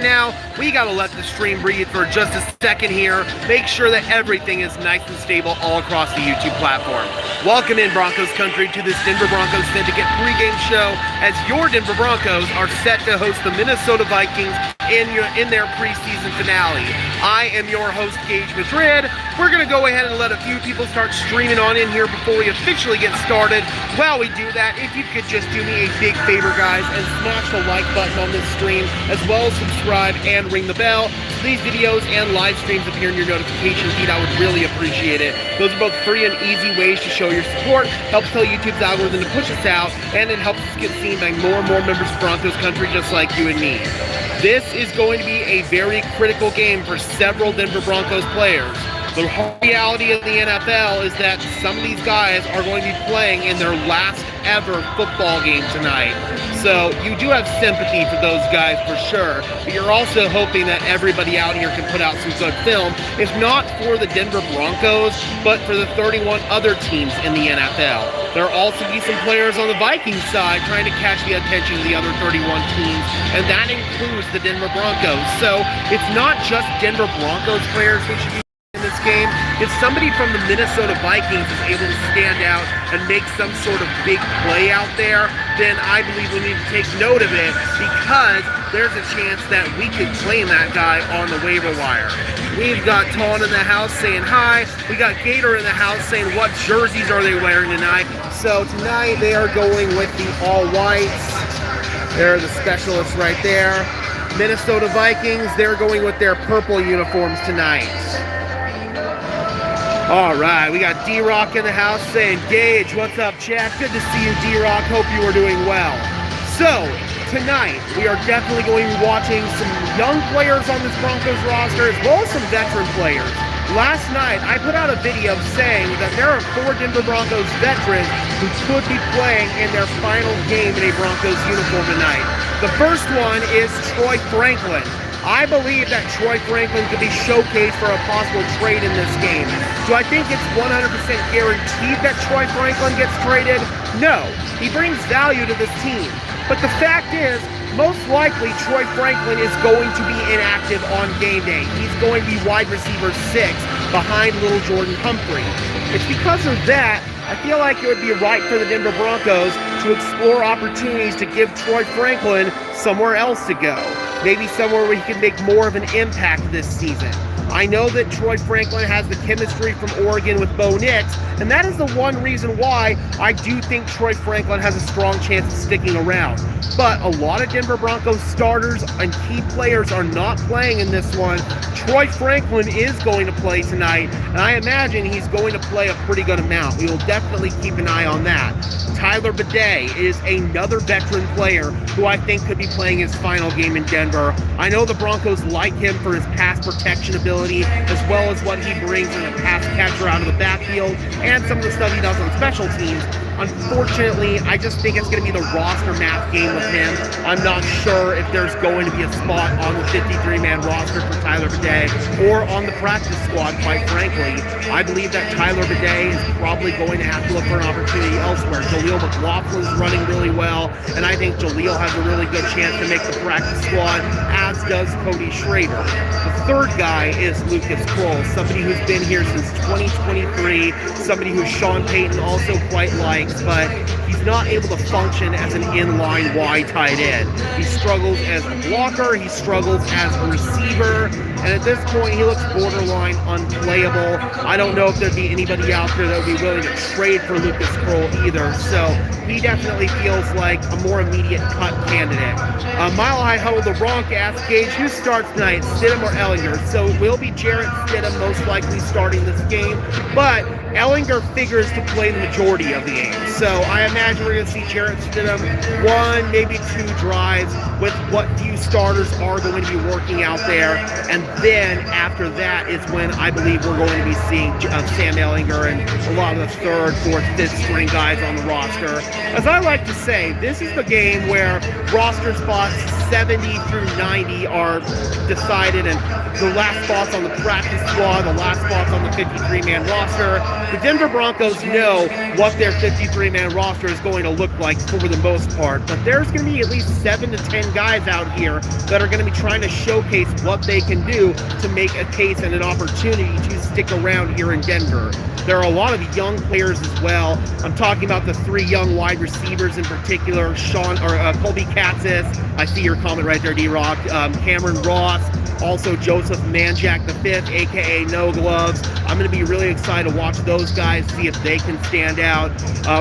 by now, we gotta let the stream breathe for just a second here. Make sure that everything is nice and stable all across the YouTube platform. Welcome in, Broncos country, to this Denver Broncos Syndicate pregame show as your Denver Broncos are set to host the Minnesota Vikings in their preseason finale. I am your host, Gage Madrid. We're going to go ahead and let a few people start streaming on in here before we officially get started. While we do that, if you could just do me a big favor, guys, and smash the like button on this stream, as well as subscribe and ring the bell. So these videos and live streams appear in your notification feed. I would really appreciate it. Those are both free and easy ways to show your support, helps tell YouTube's algorithm to push us out, and it helps us get seen by more and more members of Broncos country just like you and me. This is going to be a very critical game for several Denver Broncos players. The reality of the NFL is that some of these guys are going to be playing in their last ever football game tonight. So you do have sympathy for those guys for sure, but you're also hoping that everybody out here can put out some good film, if not for the Denver Broncos, but for the 31 other teams in the NFL. There will also be some players on the Vikings side trying to catch the attention of the other 31 teams, and that includes the Denver Broncos. So it's not just Denver Broncos players who should be in this game. If somebody from the Minnesota Vikings is able to stand out and make some sort of big play out there, then I believe we need to take note of it, because there's a chance that we could claim that guy on the waiver wire. We've got Ton in the house saying hi. We got Gator in the house saying what jerseys are they wearing tonight. So tonight they are going with the all whites. They're the specialists right there. Minnesota Vikings, they're going with their purple uniforms tonight. All right, we got D-Rock in the house saying, Gage, what's up, chat? Good to see you, D-Rock. Hope you are doing well. So, tonight, we are definitely going to be watching some young players on this Broncos roster, as well as some veteran players. Last night, I put out a video saying that there are 4 Denver Broncos veterans who could be playing in their final game in a Broncos uniform tonight. The first one is Troy Franklin. I believe that Troy Franklin could be showcased for a possible trade in this game. Do I think it's 100% guaranteed that Troy Franklin gets traded? No. He brings value to this team. But the fact is, most likely Troy Franklin is going to be inactive on game day. He's going to be wide receiver 6 behind little Jordan Humphrey. It's because of that, I feel like it would be right for the Denver Broncos to explore opportunities to give Troy Franklin somewhere else to go. Maybe somewhere where he can make more of an impact this season. I know that Troy Franklin has the chemistry from Oregon with Bo Nix, and that is the one reason why I do think Troy Franklin has a strong chance of sticking around. But a lot of Denver Broncos starters and key players are not playing in this one. Troy Franklin is going to play tonight, and I imagine he's going to play a pretty good amount. We will definitely keep an eye on that. Tyler Bidet is another veteran player who I think could be playing his final game in Denver. I know the Broncos like him for his pass protection ability, as well as what he brings as a pass catcher out of the backfield, and some of the stuff he does on special teams. Unfortunately, I just think it's going to be the roster math game with him. I'm not sure if there's going to be a spot on the 53-man roster for Tyler Bidet or on the practice squad, quite frankly. I believe that Tyler Bidet is probably going to have to look for an opportunity elsewhere. Jaleel McLaughlin's running really well, and I think Jaleel has a really good chance to make the practice squad, as does Cody Schrader. The third guy is Lucas Kroll, somebody who's been here since 2023, somebody who Sean Payton also quite likes, but he's not able to function as an inline wide tight end. He struggles as a blocker, he struggles as a receiver, and at this point he looks borderline unplayable. I don't know if there'd be anybody out there that would be willing to trade for Lucas Kroll either, so he definitely feels like a more immediate cut candidate. Mile High Huddle the Bronc asks, Gage, who starts tonight, Stidham or Ellinger? So it will be Jarrett Stidham most likely starting this game, but Ellinger figures to play the majority of the game. So I imagine we're going to see Jarrett Stidham 1, maybe 2 drives with what few starters are going to be working out there. And then after that is when I believe we're going to be seeing Sam Ellinger and a lot of the 3rd, 4th, 5th string guys on the roster. As I like to say, this is the game where roster spots 70 through 90 are decided, and the last spots on the practice squad, the last spots on the 53-man roster. The Denver Broncos know what their 53-man roster is going to look like for the most part, but there's going to be at least 7 to 10 guys out here that are going to be trying to showcase what they can do to make a case and an opportunity to stick around here in Denver. There are a lot of young players as well. I'm talking about the 3 young wide receivers in particular, Colby Katzis. I see your comment right there, D-Rock. Cameron Ross, also Joseph Manjack V, aka No Gloves. I'm going to be really excited to watch those guys, see if they can stand out.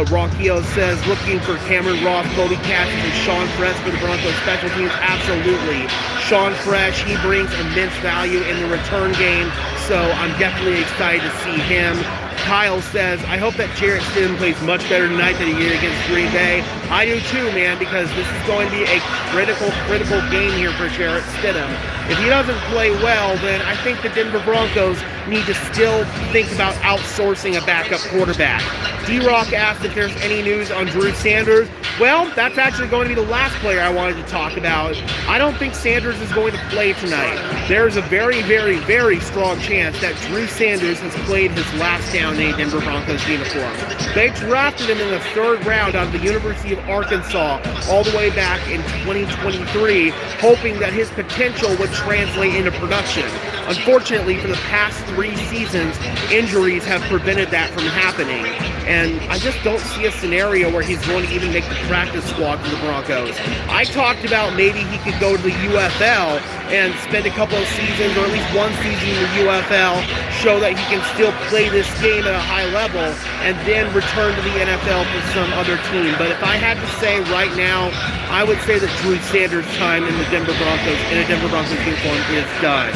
Rockio says, looking for Cameron Ross, Colby Katzis, and Sean Fresh for the Broncos special teams. Absolutely. Sean Fresh, he brings immense value in the return game, so I'm definitely excited to see him. Kyle says, I hope that Jarrett Stidham plays much better tonight than he did against Green Bay. I do too, man, because this is going to be a critical game here for Jarrett Stidham. If he doesn't play well, then I think the Denver Broncos need to still think about outsourcing a backup quarterback. D-Rock asked if there's any news on Drew Sanders. Well, that's actually going to be the last player I wanted to talk about. I don't think Sanders is going to play tonight. There's a very, very, very strong chance that Drew Sanders has played his last down in a Denver Broncos uniform. They drafted him in the 3rd round out of the University of Arkansas all the way back in 2023, hoping that his potential would translate into production. Unfortunately, for the past 3 seasons, injuries have prevented that from happening. And I just don't see a scenario where he's going to even make the practice squad for the Broncos. I talked about maybe he could go to the UFL and spend a couple of seasons, or at least 1 season in the UFL, show that he can still play this game at a high level, and then return to the NFL for some other team. But if I had to say right now, I would say that Drew Sanders' time in the Denver Broncos, in a Denver Broncos uniform, is done.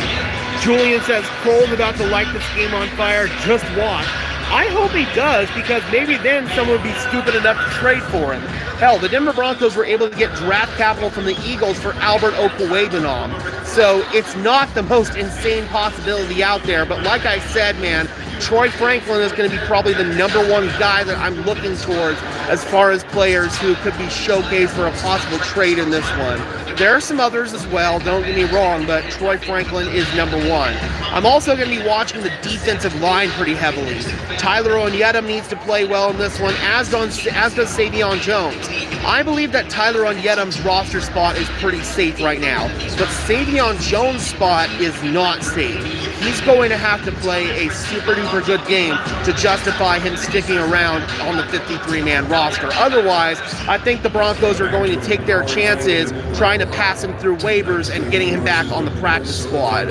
Julian says, Cole's about to light this game on fire. Just watch. I hope he does, because maybe then someone would be stupid enough to trade for him. Hell, the Denver Broncos were able to get draft capital from the Eagles for Albert Okwuegbunam. So it's not the most insane possibility out there. But like I said, man, Troy Franklin is going to be probably the #1 guy that I'm looking towards as far as players who could be showcased for a possible trade in this one. There are some others as well, don't get me wrong, but Troy Franklin is #1. I'm also going to be watching the defensive line pretty heavily. Tyler Onyedem needs to play well in this one, as does Savion Jones. I believe that Tyler Onyedem's roster spot is pretty safe right now, but Savion Jones' spot is not safe. He's going to have to play a super-duper good game to justify him sticking around on the 53-man roster. Otherwise, I think the Broncos are going to take their chances trying to pass him through waivers and getting him back on the practice squad.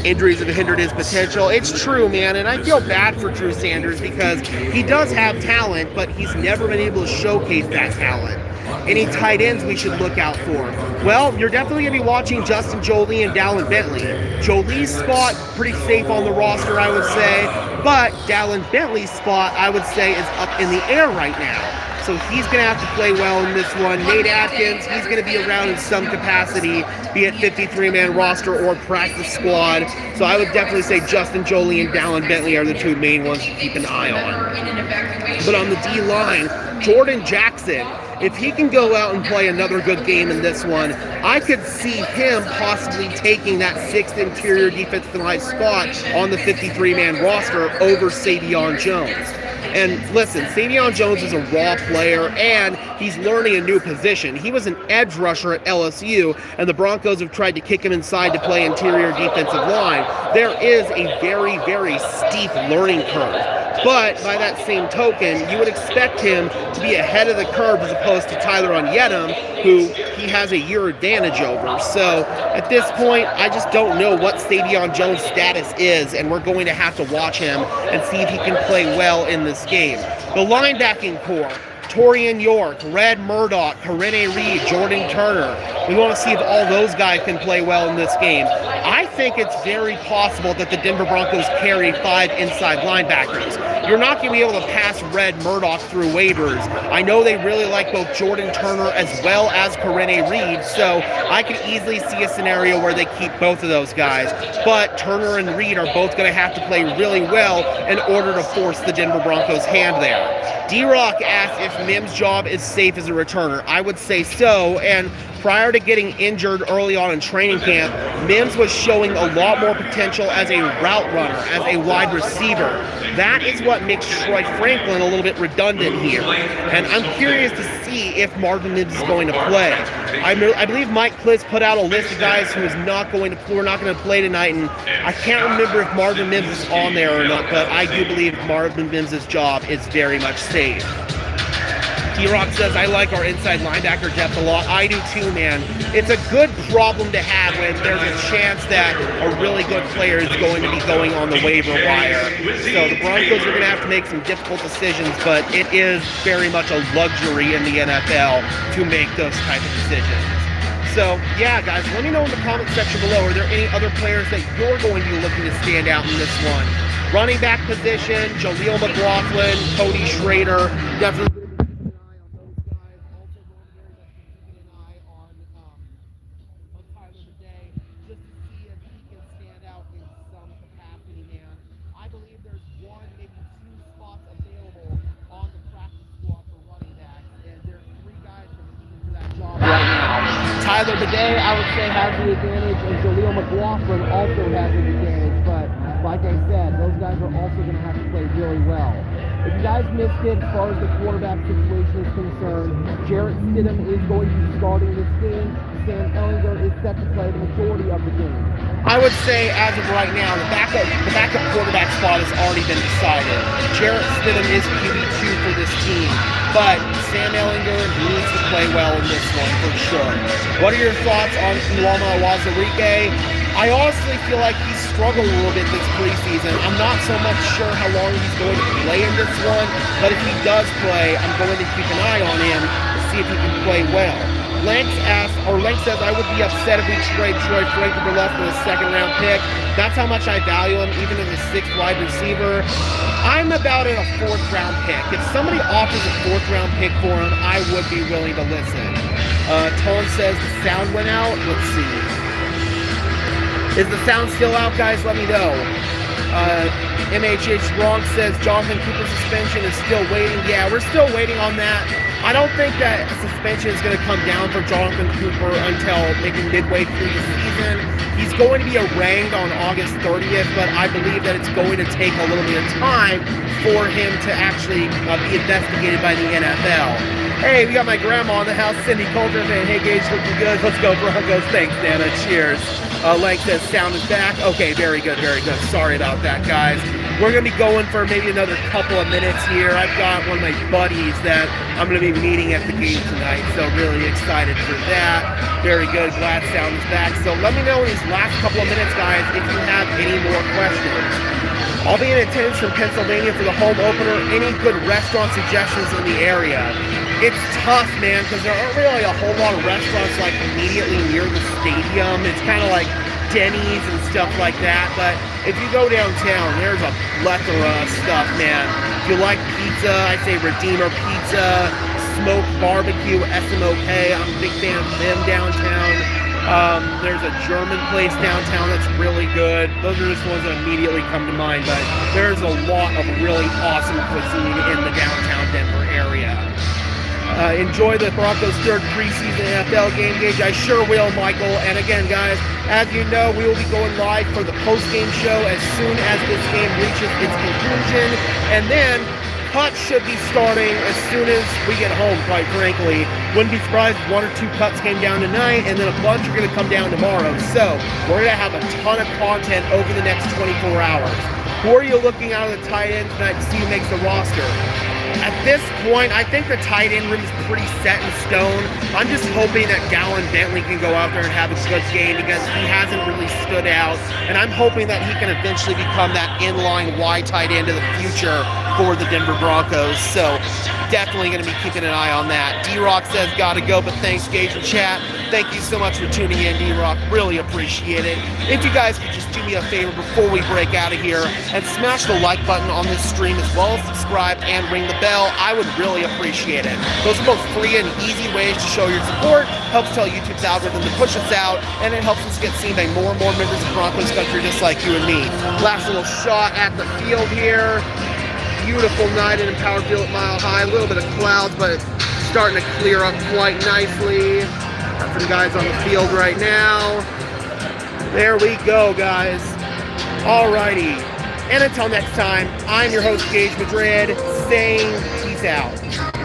Injuries have hindered his potential. It's true, man, and I feel bad for Drew Sanders because he does have talent, but he's never been able to showcase that talent. Any tight ends we should look out for? Well, you're definitely going to be watching Justin Jolie and Dallin Bentley. Jolie's spot, pretty safe on the roster, I would say, but Dallin Bentley's spot, I would say, is up in the air right now. So he's going to have to play well in this one. Nate Atkins, he's going to be around in some capacity, be it 53-man roster or practice squad. So I would definitely say Justin Jolie and Dallin Bentley are the 2 main ones to keep an eye on. But on the D-line, Jordan Jackson, if he can go out and play another good game in this one, I could see him possibly taking that 6th interior defensive line spot on the 53-man roster over Savion Jones. And listen, Savion Jones is a raw player, and he's learning a new position. He was an edge rusher at LSU, and the Broncos have tried to kick him inside to play interior defensive line. There is a very, very steep learning curve. But by that same token, you would expect him to be ahead of the curve as opposed to Tyler Onyedem, who he has a year advantage over. So at this point, I just don't know what Savion Jones' status is, and we're going to have to watch him and see if he can play well in this game. The linebacking core, Torian York, Red Murdoch, Karene Reed, Jordan Turner. We want to see if all those guys can play well in this game. I think it's very possible that the Denver Broncos carry 5 inside linebackers. You're not going to be able to pass Red Murdoch through waivers. I know they really like both Jordan Turner as well as Karene Reed, so I can easily see a scenario where they keep both of those guys. But Turner and Reed are both going to have to play really well in order to force the Denver Broncos' hand there. D-Rock asked if Mim's job is safe as a returner. I would say so, and prior to getting injured early on in training camp, Mims was showing a lot more potential as a route runner, as a wide receiver. That is what makes Troy Franklin a little bit redundant here. And I'm curious to see if Marvin Mims is going to play. I believe Mike Kliss put out a list of guys who are not going to play tonight, and I can't remember if Marvin Mims is on there or not, but I do believe Marvin Mims' job is very much safe. D-Rock says, I like our inside linebacker depth a lot. I do too, man. It's a good problem to have when there's a chance that a really good player is going to be going on the waiver wire. So the Broncos are going to have to make some difficult decisions, but it is very much a luxury in the NFL to make those type of decisions. So, yeah, guys, let me know in the comment section below, are there any other players that you're going to be looking to stand out in this one? Running back position, Jaleel McLaughlin, Cody Schrader, definitely. Tyler Bidet, I would say, has the advantage, and Jaleel McLaughlin also has the advantage, but like I said, those guys are also going to have to play really well. If you guys missed it, as far as the quarterback situation is concerned, Jarrett Stidham is going to be starting this game. Sam Ehlinger is set to play the majority of the game. I would say, as of right now, the backup quarterback spot has already been decided. Jarrett Stidham is QB2 for this team, but Sam Ehlinger needs to play well in this one for sure. What are your thoughts on Ulama Wazirike? I honestly feel like he's struggled a little bit this preseason. I'm not so much sure how long he's going to play in this one, but if he does play, I'm going to keep an eye on him to see if he can play well. Length says, I would be upset if we trade Troy Franklin for less than a second-round pick. That's how much I value him, even as a sixth wide receiver. I'm about at a fourth-round pick. If somebody offers a fourth-round pick for him, I would be willing to listen. Tone says the sound went out. Let's see. Is the sound still out, guys? Let me know. MHH Bronx says Jonathan Cooper's suspension is still waiting. Yeah, we're still waiting on that. I don't think that suspension is going to come down for Jonathan Cooper until maybe midway through the season. He's going to be arraigned on August 30th, but I believe that it's going to take a little bit of time for him to actually be investigated by the NFL. Hey, we got my grandma in the house, Cindy Coulter, saying, hey, Gage, looking good. Let's go, Broncos. Thanks, Nana. Cheers. Lang says sound is back. Okay, very good, very good. Sorry about that, guys. We're going to be going for maybe another couple of minutes here. I've got one of my buddies that I'm going to be meeting at the game tonight, so really excited for that. Very good. Glad sound is back. So let me know in these last couple of minutes, guys, if you have any more questions. I'll be in attendance from Pennsylvania for the home opener. Any good restaurant suggestions in the area? It's tough, man, because there aren't really a whole lot of restaurants like immediately near the stadium. It's kind of like Denny's and stuff like that. But if you go downtown, there's a plethora of stuff, man. If you like pizza, I say Redeemer Pizza, Smoked Barbecue, SMOK. I'm a big fan of them downtown. There's a German place downtown that's really good. Those are just ones that immediately come to mind, but there's a lot of really awesome cuisine in the downtown Denver area. Enjoy the Broncos' third preseason NFL game, Gage. I sure will, Michael. And again, guys, as you know, we will be going live for the post-game show as soon as this game reaches its conclusion. And then cuts should be starting as soon as we get home, quite frankly. Wouldn't be surprised if one or two cuts came down tonight, and then a bunch are going to come down tomorrow. So we're going to have a ton of content over the next 24 hours. Who are you looking out of the tight end tonight to see who makes the roster? At this point, I think the tight end room is pretty set in stone. I'm just hoping that Gallon Bentley can go out there and have a good game because he hasn't really stood out. And I'm hoping that he can eventually become that inline wide tight end of the future for the Denver Broncos. So definitely going to be keeping an eye on that. D-Rock says gotta go, but thanks, Gage and chat. Thank you so much for tuning in, D-Rock. Really appreciate it. If you guys could just do me a favor before we break out of here and smash the like button on this stream as well as subscribe and ring the bell, I would really appreciate it. Those are both free and easy ways to show your support, helps tell YouTube's algorithm to push us out, and it helps us get seen by more and more members of Broncos country just like you and me. Last little shot at the field here. Beautiful night in Power Field at Mile High. A little bit of clouds, but starting to clear up quite nicely. Got some guys on the field right now. There we go, guys. Alrighty. And until next time, I'm your host, Gage Madrid, saying peace out.